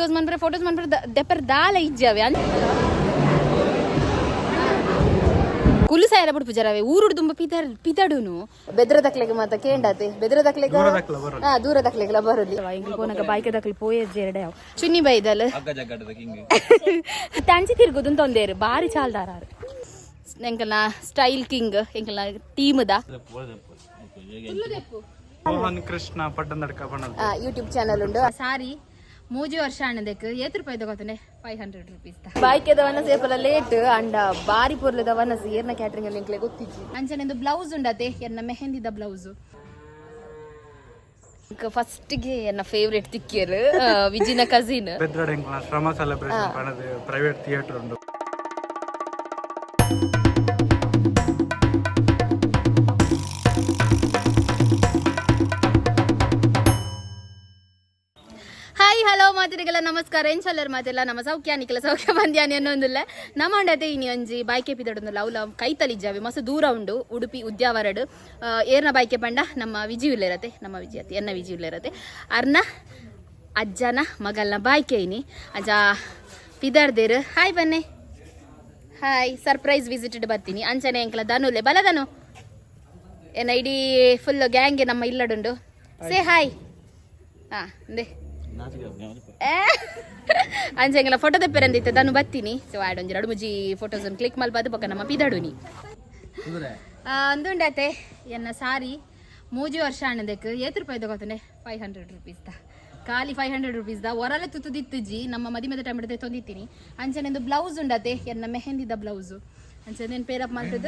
videos ಮನ್ಪರೆ photos ಮನ್ಪರೆ ದೆಪ್ಪರ್ ದಾಲ ಇಜ್ಜಾವೆ ಕುಲು ಸಾಯರ ಬಿಡು ಪೂಜಾರವೆ ಊರುಡು ತುಂಬ ಪಿತಡುನು ಬೆದ್ರ ದಕ್ಲೆಗೆ ಮಾತ ಕೇಂಡಾತೆ ಬೆದ್ರ ದಕ್ಲೆಗೆ ದೂರ ದಕ್ಲೆಗೆಲ್ಲ ಬರುದು ಇಂಗ್ಲಿ ಕೋನಕ ಬಾಯ್ಕೆ ದಕ್ಲಿ ಪೋಯೆ ಜೇರಡೆ ಅವು ಚುನ್ನಿ ಬೈದಲ್ ತಂಚಿ ತಿರ್ಗುದು ತೊಂದೇರು ಬಾರಿ ಚಾಲ್ದಾರ ಎಂಕಲ್ನ ಸ್ಟೈಲ್ ಕಿಂಗ್ ಎಂಕಲ್ನ ಟೀಮ್ ದ ಮೋಹನ್ ಕೃಷ್ಣ ಪಟ್ಟಂದಡ್ಕ ಯೂಟ್ಯೂಬ್ ಚಾನಲ್ ಉಂಡು ಸಾರಿ 3 ವರ್ಷ ಅಣ್ಣದಕ್ಕೆ ರೂಪಾಯಿ ತಗೋತಾನೆ 500 ರೂಪೀಸ್ ಬಾಯ್ಕೆದ ವನಸ ಏಪಲ ಲೇಟ್ ಅಂಡ ಬಾರಿ ಪೊರ್ಲದ ವನಸ ಏರ್ನ ಕ್ಯಾಟರಿಂಗ್ ಅಲ್ಲಿ ಎಂಕ್ಲೆ ಗೊತ್ತಿಜ್ಜಿ ಅಂಚನೆಂದು ಬ್ಲೌಸ್ ಉಂಡತೆ ಎನ್ನ ಮೆಹಂದಿದ ಬ್ಲೌಸ್ ಫಸ್ಟ್ ಗೆ ಎನ್ನ ಫೇವರೇಟ್ ತಿಕ್ಕಿಯರ್ ವಿಜಿನ ಕಸಿನ್ ಬೆದ್ರಡ್ ಎಂಕ್ಲ ಶ್ರಮ ಸೆಲೆಬ್ರೇಷನ್ ಪಣದ ಪ್ರೈವೇಟ್ ಥಿಯೇಟರ್ ಉಂಡು ಹಾಯ್ ಹಲೋ ಮಾತಿರಿಗೆಲ್ಲ ನಮಸ್ಕಾರ ಎಂಚಲ್ಲರ್ ಮಾತೆಲ್ಲ ನಮ್ಮ ಸೌಖ್ಯ ನಿಖಲ ಸೌಖ್ಯ ಬಂದ್ಯಾನಿ ಅನ್ನೊಂದಿಲ್ಲ ನಮ್ಮ ಉಂಡತೆ ಇನಿ ಒಂಜಿ ಬಾಯ್ಕೆ ಪಿದಡೊಂದು ಅವಲ ಕೈತಲಿಜ್ಜಾವೆ ಮಸ್ತ್ ದೂರ ಉಂಡು ಉಡುಪಿ ಉದ್ಯಾವರಡು ಏರ್ನ ಬಾಯ್ಕೆ ಪಂಡ ನಮ್ಮ ವಿಜಿ ಇರತ್ತೆ ನಮ್ಮ ವಿಜಿ ಅತಿ ಎನ್ನ ವಿಜಿ ಇರತ್ತೆ ಅರ್ನ ಅಜ್ಜನ ಮಗಲ್ನ ಬಾಯ್ಕೆ ಇನಿ ಅಜ್ಜ ಪಿದರ್ದೇರು ಹಾಯ್ ಬನ್ನೆ ಹಾಯ್ ಸರ್ಪ್ರೈಸ್ ವಿಸಿಟ್ ಬರ್ತೀನಿ ಅಂಚನೆ ಎಂಕ್ಲ ಧನುಲೆ ಬಲದನು ಏನ ಇಡೀ ಫುಲ್ ಗ್ಯಾಂಗ್ಗೆ ನಮ್ಮ ಇಲ್ಲಡುಂಡು ಸೇ ಹಾಯ್ ಅಂದೆ ಅಂಚೆಂಗೆಲ್ಲ ಫೋಟೋ ತೆಪ್ಪೆರಂದಿತ್ತೆ ನಾನು ಬರ್ತೀನಿ ಸೊ ಆಡೊಂಜಿ ಎರಡು ಮುಜಿ ಫೋಟೋಸ್ ಕ್ಲಿಕ್ ಮಲ್ಪದು ಪಕ್ಕ ನಮ್ಮ ಪಿದಾಡುನಿ ಅಂದುಂಡತೆ ಎನ್ನ ಸಾರಿ 3 ವರ್ಷ ಅಣ್ಣದಕ್ಕೆ ರೂಪಾಯಿ ತಗೋತಾನೆ 500 ರೂಪೀಸ್ ಖಾಲಿ 500 ರೂಪೀಸ್ ಹೊರಲೆ ತುತ್ತುದಿತ್ತುಜಿ ನಮ್ಮ ಮದಿಮೆದ ಟೈಮ್ ಹಿಡಿದು ತೊಂದಿತ್ತೀನಿ ಅಂಚನೆಂದು ಬ್ಲೌಸ್ ಉಂಡತೆ ಎನ್ನ ಮೆಹಂದಿದ ಬ್ಲೌಸ್ ಅಂಚನೆ ಪೇರಪ್ ಮಾಡ್ತದ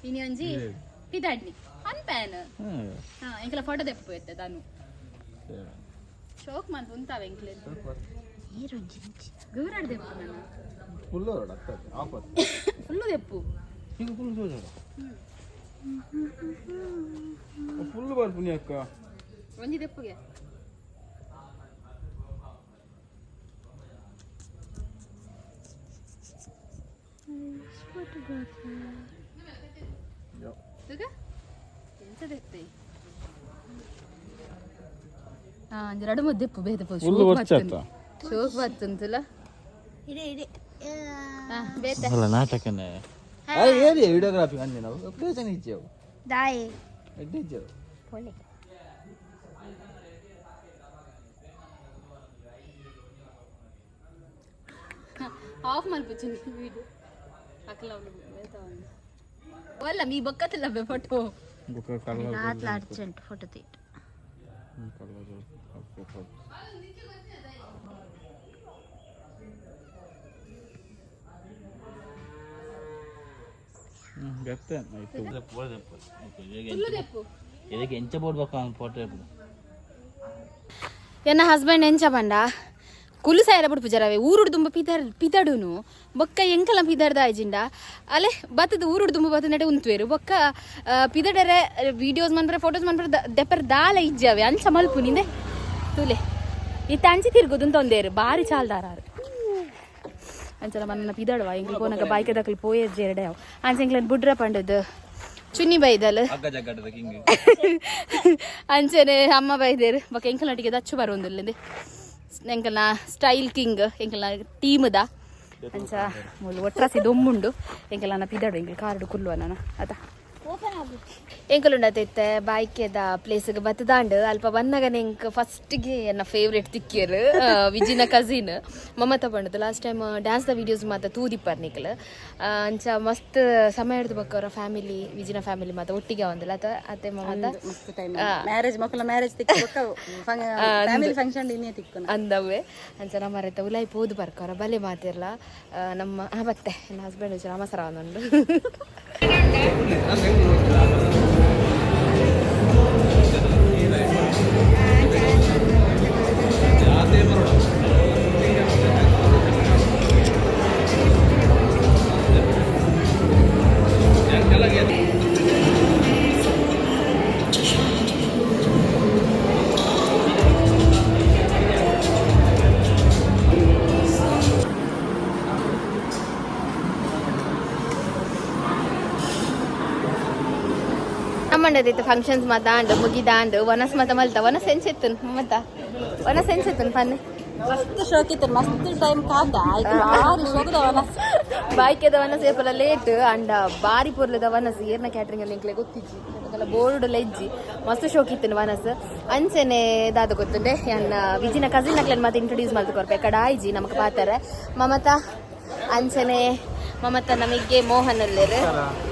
ಇನಿ ಒಂಜಿ ಪಿದಾಡ್ನಿ ಅನ್ಪ್ಯಾನ್ ಎಂಕೆಲ್ಲ ಫೋಟೋ ತೆಪ್ಪು ತಾನು ಶೋಕ್ ಮಂತ್ ಉಂತಾವೆ ಎಂಕ್ಲೆ ಗೌರಾಡ್ ದೆಪ್ಪು ನಾನು ಫುಲ್ಲು ದೆಪ್ಪು ಫುಲ್ಲು ಬರ್ಪುನಿ ಅಕ್ಕ ಒಂಜಿ ದೆಪ್ಪುಗೆ ಎಂತ ದೆಪ್ಪೆ ಎರಡು ಮುದ್ದೆ ಬೇದ ಶೋಕ್ ಬರ್ತುಂತಲ್ಲ ನಾಟಕನೇ ವಿಡಿಯೋಗ್ರಾಫಿ ಅಂದೆ ನಾವು ಪ್ಲೇಸನ್ ಇಚ್ಚೇವು ದಾಯೆ ಎಡ್ಡಿಚ್ಚೇವು ಆಫ್ ಮಾಡ್ಬಿಚ್ಚು ವಿಡಿಯೋ ಅಕಲ ಒಲ್ಲ ಮೀ ಬಕ್ಕತ್ತಲ್ಲ ಬೆ ಫೋಟೋ ನಾತ್ಲ ಅರ್ಜೆಂಟ್ ಫೋಟೋ ತೀಟ್ ಎನ್ನ ಹಸ್ಬೆಂಡ್ ಎಂಚ ಬಂಡ ಕುಲು ಸಾಯರ ಬಿಡು ಪೂಜಾರವೆ ಊರುಡು ತುಂಬ ಪಿತಡುನು ಬೊಕ್ಕ ಎಂಕಲ ಪಿದರ್ದ ಆಯ್ಜಿಂಡ ಅಲೆ ಬತ್ತದ ಊರುಡು ತುಂಬ ಬತ್ತ ನೆಡೆ ಉಂತ್ವೇರು ಬೊಕ್ಕ ಪಿದಡರೆ ವಿಡಿಯೋಸ್ ಮನ್ಪರೆ ಫೋಟೋಸ್ ಮನ್ಪರೆ ದೆಪ್ಪರ್ ದಾಲ ಇಜ್ಜಾವೆ ಅಂಚ ಮಲ್ಪು ನಿಂದೆ ತುಲೆ ಇತ್ತ ಅಂಚಿ ತಿರ್ಗುದು ತೊಂದೇರು ಬಾರಿ ಚಾಲ್ದಾರ ಅಂಚಲ ಮನ್ನ ಪಿದಡುವ ಎಂಕ್ಲಿ ಕೋನಕ ಬಾಯ್ಕೆ ದಕ್ಲಿ ಪೋಯೆ ಜೇರಡೆ ಅವು ಅಂಚ ಎಂಕ್ಲನ್ ಬುಡ್ರ ಪಂಡದು ಚುನ್ನಿ ಬೈದಲ್ ಅಂಚನೆ ಅಮ್ಮ ಬೈದೇರು ಬೊಕ್ಕ ಎಂಕಲ್ನಟಿಗೆ ದಚ್ಚು ಬರೋಂದಿಲ್ಲದೆ ಎಂಕಲ್ನ ಸ್ಟೈಲ್ ಕಿಂಗ್ ಎಂಕಲ್ನ ಟೀಮ್ ದ ಅಂಚ ಮೂಲು ಒಟ್ರಾಸಿ ದೊಂಬುಂಡು ಎಂಕಲ್ನ ಪಿದಾಡು ಎಂಕಲ್ ಕಾರ್ಡು ಕುಲ್ಲುವ ನಾನು ಅದ ಎಂಕಲುಂಡತೈತೆ ಬಾಯ್ಕೆದ ಪ್ಲೇಸ್ಗೆ ಬತ್ತದಾಂಡು ಅಲ್ಪ ಬನ್ನಗನೆ ಎಂಕ್ ಫಸ್ಟ್ಗೆ ಎನ್ನ ಫೇವ್ರೇಟ್ ತಿಕ್ಕಿಯರ್ ವಿಜಿನ ಕಸಿನ್ ಮಮತಾ ಪಂಡದು ಲಾಸ್ಟ್ ಟೈಮ್ ಡ್ಯಾನ್ಸ್ದ ವೀಡಿಯೋಸ್ ಮಾತ ತೂದಿಪ್ಪರ್ ನಿಕಲ್ ಅಂಚ ಮಸ್ತ್ ಸಮಯ ಹಿಡಿದು ಬಕ್ಕವರ ಫ್ಯಾಮಿಲಿ ವಿಜಿನ ಫ್ಯಾಮಿಲಿ ಮಾತ ಒಟ್ಟಿಗೆ ಒಂದಿಲ್ಲ ಅತ್ತೆ ಮಮತ ಮ್ಯಾರೇಜ್ ಮಕ್ಕಳ ಮ್ಯಾರೇಜ್ ಫ್ಯಾಮಿಲಿ ಫಂಕ್ಷನ್ ಇನ್ನೇ ತಿಕ್ಕು ಅಂದವೆ ಅಂಚ ನಮ್ಮ ರೈತ ಉಲಾಯಿ ಪೋದು ಬರ್ಕವ್ರ ಬಲೆ ಮಾತಿರ್ಲ ನಮ್ಮ ಬತ್ತೆ ನನ್ನ ಹಸ್ಬೆಂಡ್ ರಾಮಸರ ಒಂದುಂಡು ನಮ್ಮಂಡದೈತೆ ಫಂಕ್ಷನ್ಸ್ ಮಾತಾಂಡು ಮುಗಿದಾಂಡು ವನಸ್ ಮತ ಮಲ್ತ ವನಸ್ ಎಂಚೆತ್ತನ್ ಮತ್ತ ವನಸ್ ಎಂಚೆತ್ತನ್ ಪನ್ನೆ ಮಸ್ತ್ ಶೋಕ್ ಇತ್ತು ಮಸ್ತ್ ಟೈಮ್ ಕಾದ ಆಯ್ತು ಭಾರಿ ಶೋಕದ ವನಸ್ ಬಾಯ್ಕೆದ ವನಸ್ ಏಪಲ ಲೇಟ್ ಅಂಡ ಬಾರಿ ಪೊರ್ಲದ ವನಸ್ ಏರ್ನ ಕ್ಯಾಟ್ರಿಂಗ್ ಅಲ್ಲಿ ಇಂಕ್ಲೆ ಗೊತ್ತಿಜ್ಜಿ ಅದೆಲ್ಲ ಬೋರ್ಡ್ ಲೆಜ್ಜಿ ಮಸ್ತ್ ಶೋಕ್ ಇತ್ತು ವನಸ್ ಅಂಚೆನೆ ದಾದ ಗೊತ್ತುಂಡೆ ನನ್ನ ವಿಜಿನ ಕಸಿನ್ ಅಕ್ಲೆನ್ ಮತ್ತೆ ಇಂಟ್ರೊಡ್ಯೂಸ್ ಮಾಡ್ತು ಕೊರ್ಪೆ ಕಡ ಆಯ್ಜಿ ನಮಕ್ ಪಾತಾರೆ ಮಮತಾ ಅಂಚನೆ ಮಮತಾ ನಮಗೆ ಮೋಹನ್ ಅಲ್ಲೇರು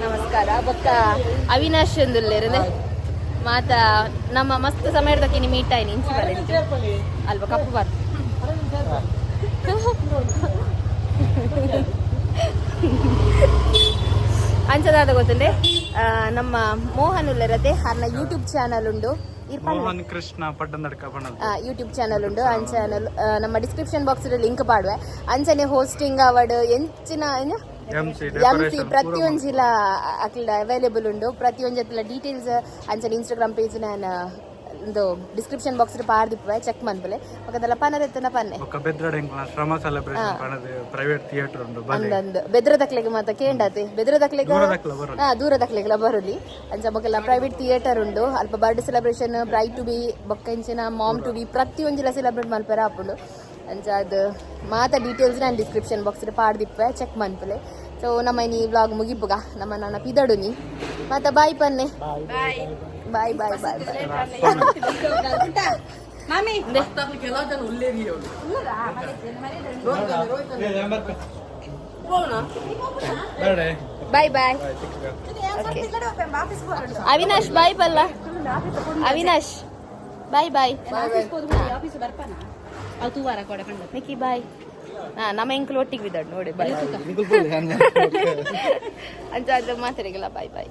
ನಮಸ್ಕಾರ ಬೊಕ್ಕ ಅವಿನಾಶ್ ಅಂದುಲ್ಲೇರು ಮಾತ ನಮ್ಮ ಮಸ್ತ್ ಸಮಯದಕ್ಕೆ ನೀವು ಮೀಟ್ ಆಯ್ನಿ ಇಂಚಿ ಬರಲಿಕ್ಕೆ ಅಲ್ವಾ ಕಪ್ಪು ಬಾರ್ ಅಂಚದಾದ ಗೊತ್ತಂದ್ರೆ ನಮ್ಮ ಮೋಹನ್ ಉಲ್ಲರತೆ ಅನ್ನ ಯೂಟ್ಯೂಬ್ ಚಾನಲ್ ಉಂಡು ಮೋಹನ್ ಕೃಷ್ಣ ಪಟ್ಟಂದಡ್ಕ ಯೂಟ್ಯೂಬ್ ಚಾನಲ್ ಉಂಡು ಆ ಚಾನಲ್ ನಮ್ಮ ಡಿಸ್ಕ್ರಿಪ್ಷನ್ ಬಾಕ್ಸ್ ಲಿಂಕ್ ಪಾಡುವೆ ಅಂಚನೆ ಹೋಸ್ಟಿಂಗ್ ಅವಡ್ ಎಂಚಿನ ಎಂಸಿ ಪ್ರತಿಯೊಂಜಿಲ ಅಕ್ಲ ಅವೈಲೇಬಲ್ ಉಂಡು ಪ್ರತಿಯೊಂಜತ್ಲ ಡೀಟೇಲ್ಸ್ ಅಂಚನೆ ಇನ್ಸ್ಟಾಗ್ರಾಮ್ ಪೇಜ್ ನಾನು ಒಂದು ಡಿಸ್ಕ್ರಿಪ್ಷನ್ ಬಾಕ್ಸ್ ಪಾರ್ದಿಪ್ಪೆ ಚೆಕ್ ಮನ್ಪಲೆ ಅದೆಲ್ಲ ಪನರೆತ್ತನ ಪನ್ನೆ ಶ್ರಮ ಸೆಲೆಬ್ರೇಷನ್ ಪಣದು ಪ್ರೈವೇಟ್ ಥಿಯೇಟರ್ ಉಂಡು ಅಂದಂದು ಬೆದ್ರದಕ್ಲೆಗೆ ಮಾತ ಕೇಂಡತೆ ಬೆದ್ರದಕ್ಲೆಗೆ ದೂರದಕ್ಲೆಗೆಲ್ಲ ಬರಲಿ ಅಂಚ ಬೊಕ್ಕೆಲ್ಲ ಪ್ರೈವೇಟ್ ಥಿಯೇಟರ್ ಉಂಡು ಅಲ್ಪ birthday celebration bride to be ಬೊಕ್ಕ ಇಂಚಿನ ಮಾಮ್ ಟು ಬಿ ಪ್ರತಿಯೊಂಜಿಲ ಸೆಲೆಬ್ರೇಟ್ ಮಲ್ಪೆರ ಆಪುಂಡು ಅಂಚ ಅದು ಮಾತ ಡೀಟೇಲ್ಸ್ ನಾನು ಡಿಸ್ಕ್ರಿಪ್ಷನ್ ಬಾಕ್ಸ್ ಪಾಡ್ದಿಪ್ಪೆ ಚೆಕ್ ಮನ್ಪಲೆ ಸೊ ನಮ್ಮ ಈ ವ್ಲಾಗ್ ಮುಗಿಪ್ಪುಗ ನಮ್ಮ ನನ್ನ ಪಿದಡು ನೀ ಮತ್ತೆ ಬಾಯ್ ಪನ್ನೆ ಬಾಯ್ ಬಾಯ್ ಬಾಯ್ ಮಾಮಿ ಬಾಯ್ ಬಾಯ್ ಅವಿನಾಶ್ ಬಾಯ್ ಪಲ್ಲ ಅವಿನಾಶ್ ಬಾಯ್ ಬಾಯ್ ಮಿಕ್ಕಿ ಬಾಯ್ ನಮ್ಮ ಎಂಕ್ಲು ಒಟ್ಟಿಗೆ ಬಿದ್ದಾడు ನೋಡಿ ಬಾಯ್ ಅಂತ ಅದು ಮಾತಾಡಿಗಲ್ಲ ಬಾಯ್ ಬಾಯ್